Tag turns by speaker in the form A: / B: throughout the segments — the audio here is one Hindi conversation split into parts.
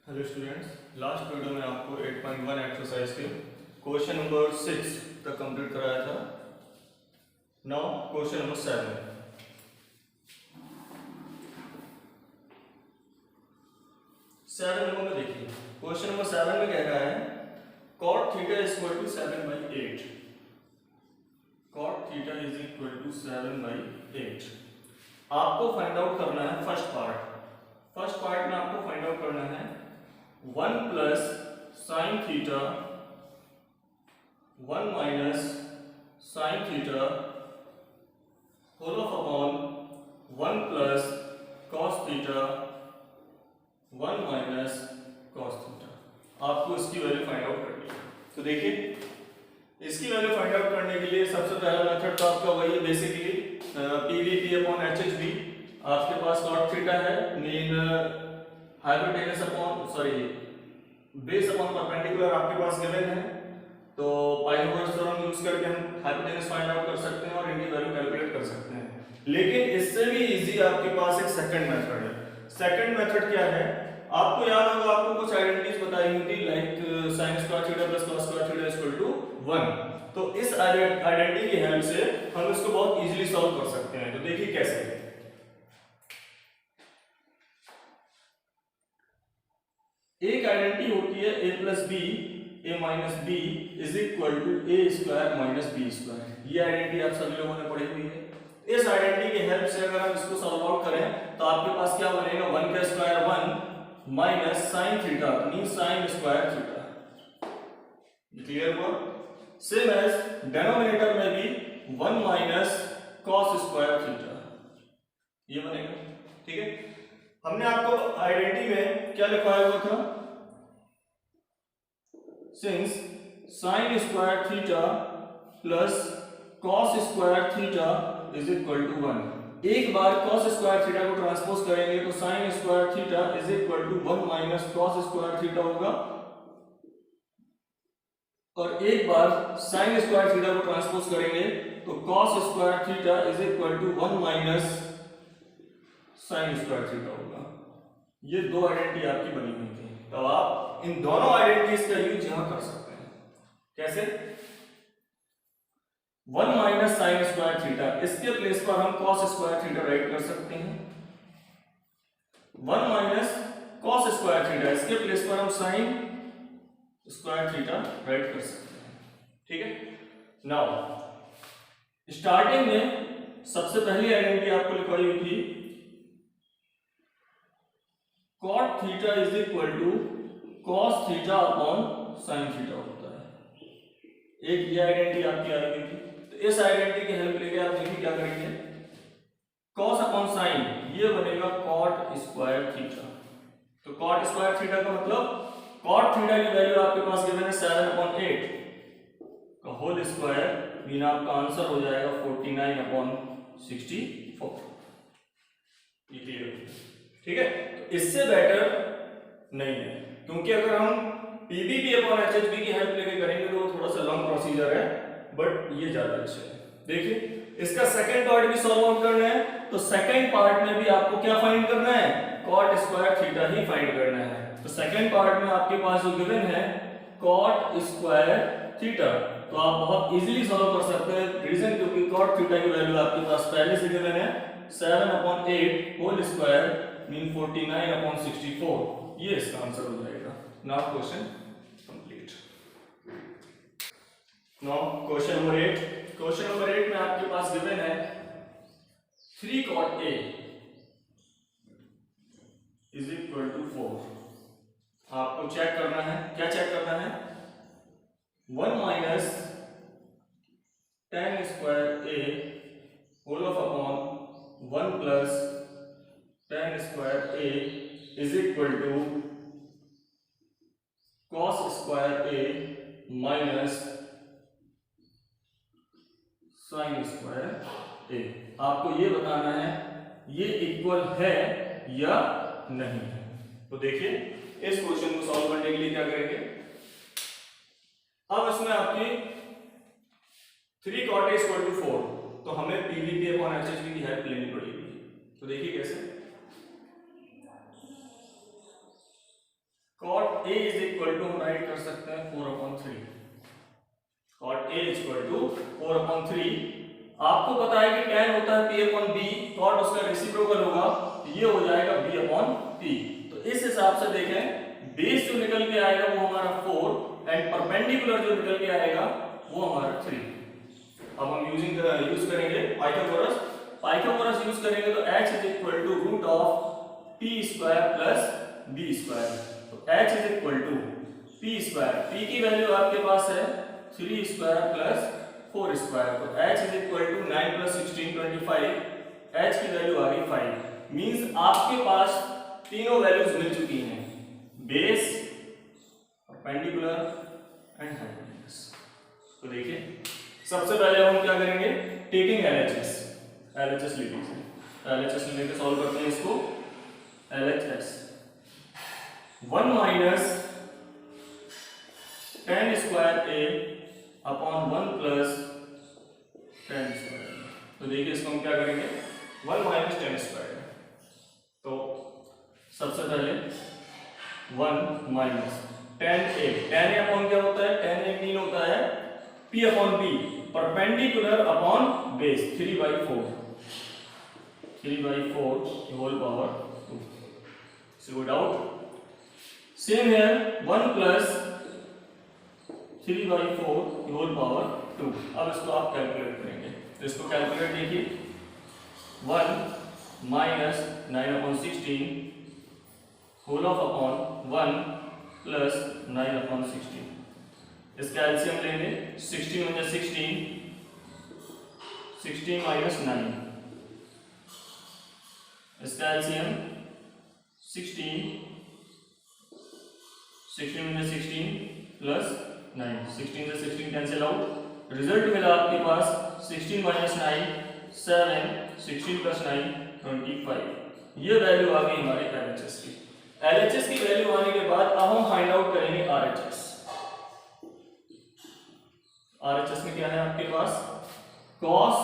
A: हेलो स्टूडेंट्स, लास्ट वीडियो में आपको 8.1 एक्सरसाइज के क्वेश्चन नंबर 6 तक कंप्लीट कराया था। Now question number 7। नंबर में देखिए, क्वेश्चन नंबर 7 में कह रहा है cot theta is equal to 7/8। cot theta is equal to 7/8। आपको फाइंड आउट करना है फर्स्ट पार्ट में आपको फाइंड आउट करना है 1 plus sine theta 1 minus sine theta whole of upon 1 plus cos theta 1 minus cos theta. आपको इसकी वैल्यू फाइंड आउट करनी है। तो देखिए, इसकी वैल्यू फाइंड आउट करने के लिए सबसे पहला मेथड तो आपका वही है, बेसिकली पीवीपी अपॉन एचएचवी। आपके पास कॉट थीटा है, mean hypotenuse upon base upon perpendicular आपके पास गिवन है। तो पाइथागोरस थ्योरम यूज करके हम हाइपोटेनस फाइंड आउट कर सकते हैं और इनकी वैल्यू कैलकुलेट कर सकते हैं। लेकिन इससे भी इजी आपके पास एक सेकंड मेथड है। सेकंड मेथड क्या है? आपको याद होगा, आपको कुछ आइडेंटिटीज बताई हुई थी, like sin square theta plus cos square theta equal to 1। तो इस आइडेंटिटी की हेल्प से हम इसको बहुत इजीली सॉल्व कर सकते हैं। तो देखिए कैसे। एक आइडेंटिटी होती है a plus B a minus B is equal to a square minus B square. ये आइडेंटिटी आप सभी लोगों ने पढ़ी हुई है। इस आइडेंटिटी की हेल्प से अगर हम इसको सॉल्व आउट करें तो आपके पास क्या बनेगा, 1 का square 1 minus sine theta mean sine square theta. Clear हुआ? सेम एज डिनोमिनेटर में भी 1 माइनस कॉस स्क्वायर थीटा ये बनेगा। ठीक है, हमने आपको आइडेंटिटी में क्या लिखवाया हुआ था? Since sine square theta plus cos square theta is equal to 1। एक बार cos स्क्वायर थीटा को ट्रांसपोज करेंगे तो sin square theta is equal to 1 minus cos square theta होगा, और एक बार sin स्क्वायर थीटा को ट्रांसपोज करेंगे तो cos square theta is equal to 1 minus sin square theta होगा। ये दो आइडेंटिटी आपकी बनी हुई थी। तो आप इन दोनों आइडेंटिटीज का यूज यहां कर सकते हैं। कैसे? 1 माइनस साइन स्क्वायर थीटा, इसके प्लेस पर हम cos स्क्वायर थीटा राइट कर सकते हैं। 1 माइनस cos स्क्वायर थीटा, इसके प्लेस पर हम साइन स्क्वायर थीटा राइट कर सकते हैं। ठीक है, नाउ स्टार्टिंग में सबसे पहली आइडेंटिटी आपको लिखवाई हुई थी cot theta is equal to cos theta upon sine theta होता है। एक ये आइडेंटिटी आपकी आ गई थी। इस आइडेंटिटी की हेल्प लेके आप देखिए क्या करेंगे, cos अपॉन साइन ये बनेगा cot स्क्वायर थीटा। तो cot स्क्वायर थीटा का मतलब cot थीटा की वैल्यू आपके पास गिवन है 7/8 का होल स्क्वायर, मीन आपका आंसर हो जाएगा 49/64। ये क्लियर है? ठीक है, तो इससे बेटर नहीं है, क्योंकि अगर हम पीवीपी अपॉन एचएचवी की हेल्प लेके करेंगे तो वो थोड़ा सा लॉन्ग प्रोसीजर है, बट ये ज्यादा अच्छा है। देखिए, इसका सेकंड पार्ट भी सॉल्व आउट करना है, तो सेकंड पार्ट में भी आपको क्या फाइंड करना है? cot स्क्वायर थीटा ही फाइंड करना है। तो सेकंड पार्ट में आपके पास जो गिवन है cot स्क्वायर थीटा, तो आप बहुत इजीली सॉल्व कर सकते हैं। रीजन क्योंकि cot थीटा की वैल्यू आपके पास पहले से गिवन है 7/8 होल स्क्वायर मीन 49/64। ये इसका आंसर हो जाएगा। Now question complete. Now question number 8। Question number 8 में आपके पास गिवन है 3 cot A is equal to 4। आपको चेक करना है, क्या चेक करना है? 1 minus tan square A whole of upon 1 plus tan square A is equal to cos square A minus sine square A। आपको ये बताना है ये इक्वल है या नहीं है। तो देखिए, इस क्वेश्चन को सॉल्व करने के लिए क्या करेंगे, अब इसमें आपकी 3 cot A इक्वल टू 4, तो हमें पीवीपी अपॉन एचएचवी की हेल्प लेनी पड़ेगी। तो देखिए कैसे, a इज इक्वल टू हम राइट कर सकते हैं 4/3। cot a is equal to 4/3। आपको पता है कि tan होता है p/b, cot उसका रेसिप्रोकल होगा, ये हो जाएगा b/p। तो इस हिसाब से देखें, बेस जो निकल के आएगा वो हमारा 4 एंड परपेंडिकुलर जो निकल के आएगा वो हमारा 3। अब हम यूज करेंगे पाइथागोरस यूज करेंगे तो h is equal to root of p square plus b square. तो h is equal to p square, p की वैल्यू आपके पास है 3 स्क्वायर प्लस 4 स्क्वायर। तो h is equal to 9 plus 16 25, h की वैल्यू आ गई 5। मींस आपके पास तीनों वैल्यूज मिल चुकी हैं, बेस, परपेंडिकुलर एंड हाइपोटेन्यूज। तो देखिए सबसे पहले हम क्या करेंगे, टेकिंग LHS ले लीजिए, LHS लेके सॉल्व करते हैं इसको। LHS 1 minus tan square a upon 1 plus tan square. तो देखिए इसको हम क्या करेंगे, 1 माइनस tan स्क्वायर। तो सबसे पहले 1 माइनस tan a अपॉन क्या होता है, tan a मीन होता है p upon b, perpendicular upon base 3/4 whole power 2। So doubt same है 1 प्लस 3/4 होल पावर 2। अब इसको आप कैलकुलेट करेंगे, तो इसको कैलकुलेट देखिए, 1 minus 9/16 whole of upon 1 plus 9/16। इसका एलसीएम लेंगे, 16 हो जाए 16 माइनस 9। इसका एलसीएम 16 में 16 प्लस 9, 16 से 16 कैंसिल आउट। रिजल्ट मिला आपके पास 16 माइनस 9 7, 16 प्लस 9 25। ये वैल्यू आ गई हमारे LHS की। LHS की वैल्यू आने के बाद अब हम फाइंड आउट करेंगे RHS। RHS में क्या है आपके पास, cos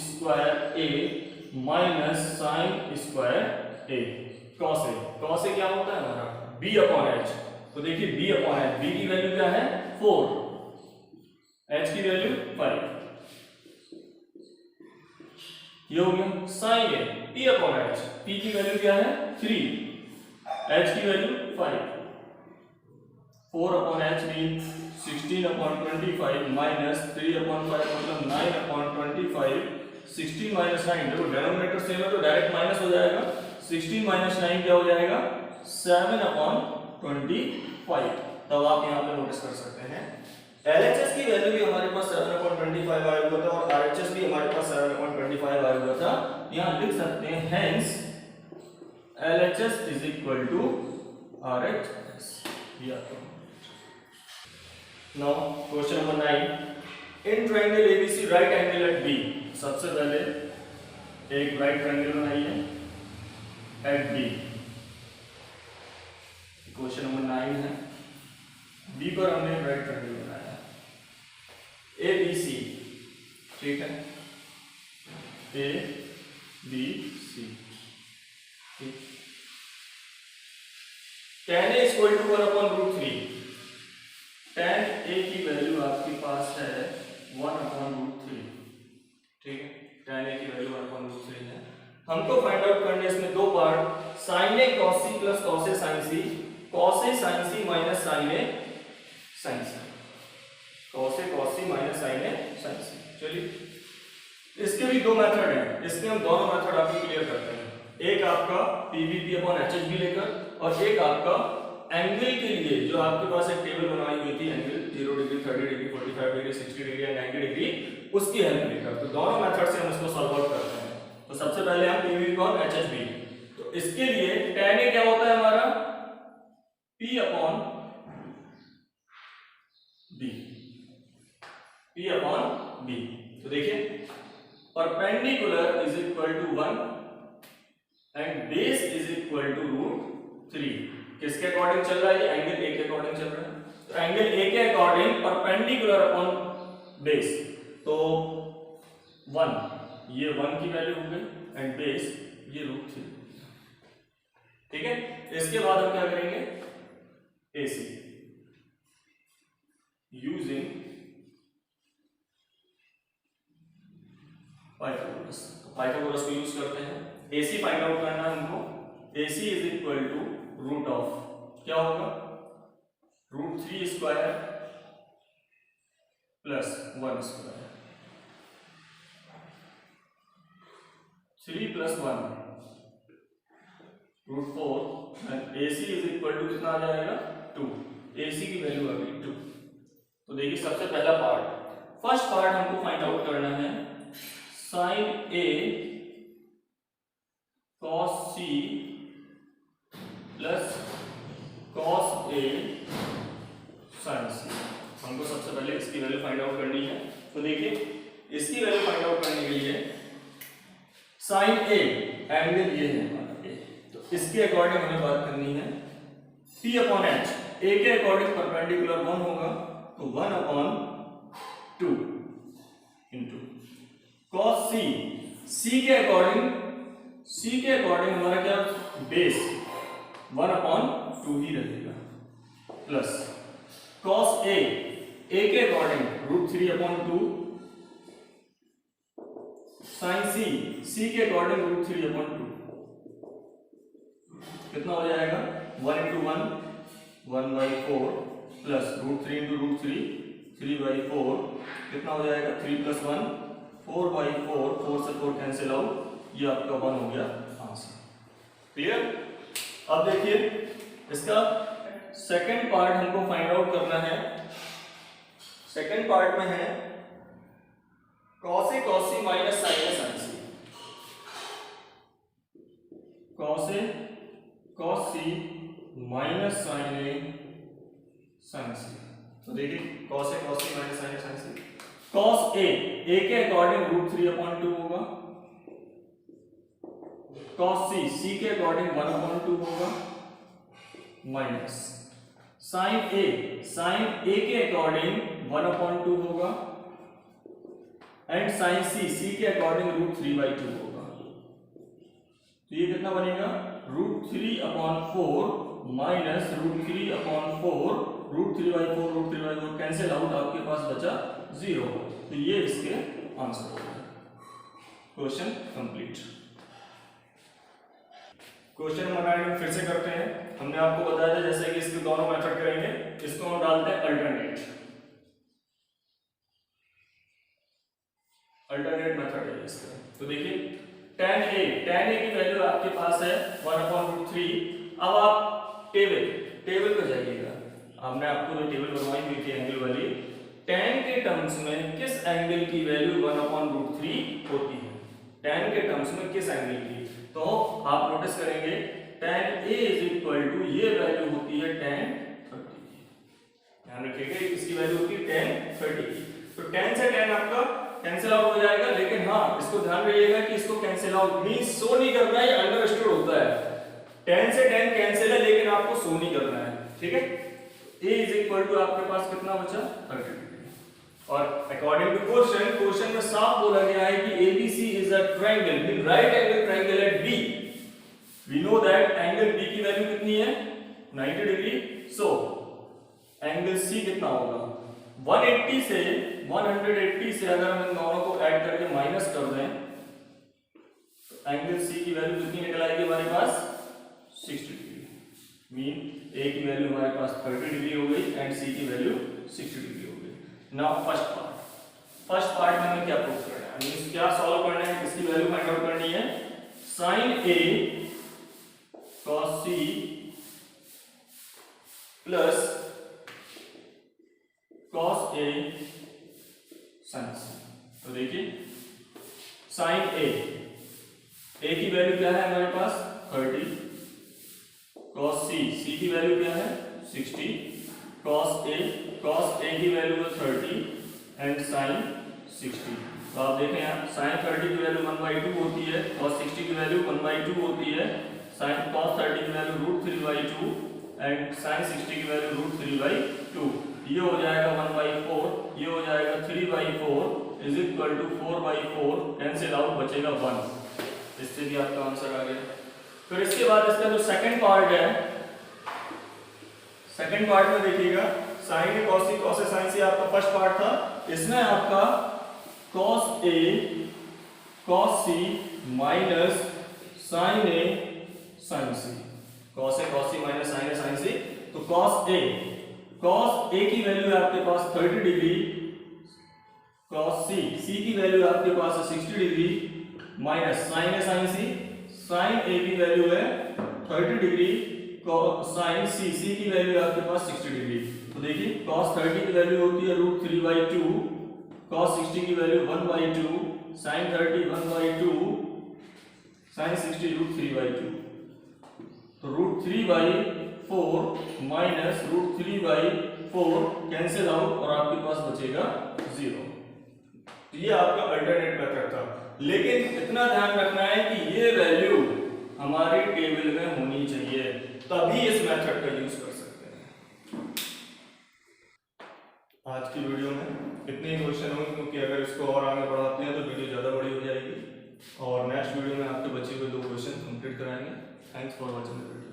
A: square a minus sine square a। cos a क्या होता है हमारा b/h। तो देखिए b/h, b की वैल्यू क्या है 4, h की वैल्यू 5। ये हो गया साइन a p/h, p की वैल्यू क्या है 3, h की वैल्यू 5। 4/h मीन 16/25 माइनस 3/5 मतलब 9/25। 16 माइनस 9, देखो डिनोमिनेटर सेम है तो डायरेक्ट माइनस हो जाएगा। 16 माइनस 9 क्या हो जाएगा 7/25। तब आप यहाँ पे नोटिस कर सकते हैं LHS की वैल्यू भी हमारे पास 7/25 आया हुआ था और RHS भी हमारे पास 7/25 आया हुआ था। यहाँ लिख सकते हैं hence LHS is equal to RHS। Now question number 9, in triangle ABC right angle at B। सबसे पहले एक राइट ट्रायंगल बनाइए एट B। क्वेश्चन नंबर 9 है, B पर हमने राइट ट्रायंगल बनाया ABC, ठीक है, ABC। tan A equal to 1/√3। tan A की वैल्यू आपके पास है 1/√3, ठीक है, tan A की वैल्यू 1/√3 है। हमको फाइंड आउट करने इसमें दो part, sin A cos C plus cos A sin C, cos A sin C minus sin A sin C, cos A cos C minus sin A sin C। चलिए इसके भी दो मेथड हैं, इसमें हम दोनों मेथड आपको क्लियर करते हैं। एक आपका PVP/HHB लेकर और एक आपका एंगल के लिए जो आपके पास एक टेबल बनाई हुई थी angle 0 degree 30 degree 45 degree 60 degree या 90 डिग्री, उसकी हेल्प लेकर। तो दोनों मेथड से हम इसको सॉल्व आउट करते हैं। तो सबसे पहले हम PVP/HHB, तो इसके लिए tan A क्या होता है हमारा P/B। तो देखिए perpendicular is equal to 1 and base is equal to √3। किसके अकॉर्डिंग चल रहा है, ये एंगल A के अकॉर्डिंग चल रहा है। तो एंगल A के अकॉर्डिंग परपेंडिकुलर अपॉन बेस, तो 1, ये 1 की वैल्यू हो गई एंड बेस ये √3, ठीक है। इसके बाद हम क्या करेंगे, AC using पाइथागोरस। पाइथागोरस को यूज करते हैं। AC फाइंड आउट करना है हमको। AC is equal to root of क्या होगा, √3 square plus 1 square, 3 + 1 √4 and AC is equal to कितना आ जाएगा 2। AC की वैल्यू आ गई 2। तो देखिए सबसे पहला पार्ट, फर्स्ट पार्ट हमको फाइंड आउट करना है sin A cos C plus cos A sin C। हमको सबसे पहले इसकी वैल्यू फाइंड आउट करनी है। तो देखिए इसकी वैल्यू फाइंड आउट करने के लिए sin A एंगल ये है हमारा A, तो इसके अकॉर्डिंग हमें बात करनी है P/H। A के अकॉर्डिंग परपेंडिकुलर 1 होगा, तो 1/2 इंटू cos C। C के अकॉर्डिंग हमारा क्या बेस 1/2 ही रहेगा, प्लस cos A के अकॉर्डिंग √3/2 sin C के अकॉर्डिंग √3/2 कितना हो जाएगा 1 × 1 1/4 प्लस √3 × √3 3/4 कितना हो जाएगा 3 + 1 4/4, 4 से 4 कैंसिल आउट, ये आपका 1 हो गया आंसर। क्लियर। अब देखिए इसका सेकंड पार्ट हमको फाइंड आउट करना है। सेकंड पार्ट में है cos A cos C minus sin A sin C। cos A cos C minus sin A sin C। तो देखिए cos A cos C minus sin A sin C। cos A के अकॉर्डिंग √3/2 होगा, cos C के अकॉर्डिंग 1/2 होगा, माइनस sin A के अकॉर्डिंग 1/2 होगा एंड sin C के अकॉर्डिंग √3/2 होगा। तो ये कितना बनेगा √3/4 माइनस √3/4, √3/4 कैंसिल आउट, आपके पास बचा 0। तो ये इसके आंसर हो गए। Question complete. क्वेश्चन नंबर 9 फिर से करते हैं। हमने आपको बताया था जैसे कि इसके दोनों मेथड करेंगे, इसको हम डालते हैं अल्टरनेट मेथड है इसका। तो देखिए tan A की वैल्यू आपके पास है 1/√3। अब आप टेबल पे जाइएगा। हमने आपको जो टेबल बनवाई हुई थी एंगल वाली, tan के टर्म्स में किस एंगल की वैल्यू 1/√3 होती है, tan के टर्म्स में किस एंगल की, तो आप नोटिस करेंगे tan A is equal to ये वैल्यू होती है tan 30। ध्यान रखिएगा इसकी वैल्यू होती है tan 30। तो tan से tan आपका कैंसिल आउट हो जाएगा, लेकिन हाँ इसको ध्यान रखिएगा कि इसको कैंसिल आउट मींस शो नहीं करना है, अंडरस्टूड होता है। tan से tan कैंसिल है लेकिन आपको शो नहीं करना है, ठीक है। A इज इक्वल टू आपके पास कितना बचा 30 डिग्री। और अकॉर्डिंग टू क्वेश्चन में साफ बोला गया है कि ABC is a triangle with right angle triangle eight B। We know that angle B की वैल्यू कितनी है 90 डिग्री। सो एंगल C कितना होगा 180 से अगर हम इन दोनों को ऐड करके माइनस कर दें तो एंगल C की वैल्यू कितनी निकल आएगी हमारे पास 60 डिग्री। मीन A की वैल्यू हमारे पास 30 डिग्री हो गई एंड C की वैल्यू 60 डिग्री हो गई। नाउ फर्स्ट पार्ट में हमें क्या प्रूव करना है, मींस क्या सॉल्व करना है, किसकी वैल्यू फाइंड आउट करनी है sin A cos C plus cos A sin C। तो देखिए sin A की वैल्यू क्या है हमारे पास 30, cos C की वैल्यू क्या है 60, cos A की वैल्यू है 30 एंड sin 60। तो आप देखें यहाँ sin 30 की वैल्यू 1/2 होती है, cos 60 की वैल्यू 1/2 होती है, sin cos 30 की वैल्यू √3/2 एंड sin 60 की वैल्यू √3/2। ये हो जाएगा 1/4, ये हो जाएगा 3/4 is equal to 4/4, cancel out बचेगा 1। इससे भी आपका आंसर आ गया। फिर इसके बाद इसका जो सेकंड पार्ट है सेकंड पार्ट में देखिएगा sign A cos C, cos A sign सी आपका फर्स्ट पार्ट था। इसमें आपका cos A cos C minus sign A sign C, cos A cos C minus sign A sign सी। तो कॉस ए की वैल्यू है आपके पास 30 डिग्री, कॉस सी की वैल्यू आपके पास है 60 डिग्री, माइनस साइन ए साइन सी, साइन ए की वैल्यू है 30 डिग्री, साइन सी की वैल्यू आपके पास 60 डिग्री। तो देखिए cos 30 की वैल्यू होती है √3/2, cos 60 की वैल्यू 1/2, sin 30 1/2, sin 60 √3/2। तो √3/4 माइनस √3/4 कैंसिल आउट और आपके पास बचेगा 0। ये आपका अल्टरनेट मेथड था, लेकिन इतना ध्यान रखना है कि ये वैल्यू हमारी टेबल में होनी चाहिए, तभी इस मेथड का यूज कर सकते हैं। आज की वीडियो में इतने ही क्वेश्चन होंगे, क्योंकि अगर इसको और आगे बढ़ाते हैं तो वीडियो ज़्यादा बड़ी हो जाएगी, और नेक्स्ट वीडियो में आपके बच्चे को 2 क्वेश्चन कंप्लीट कराएंगे। Thanks for watching the video.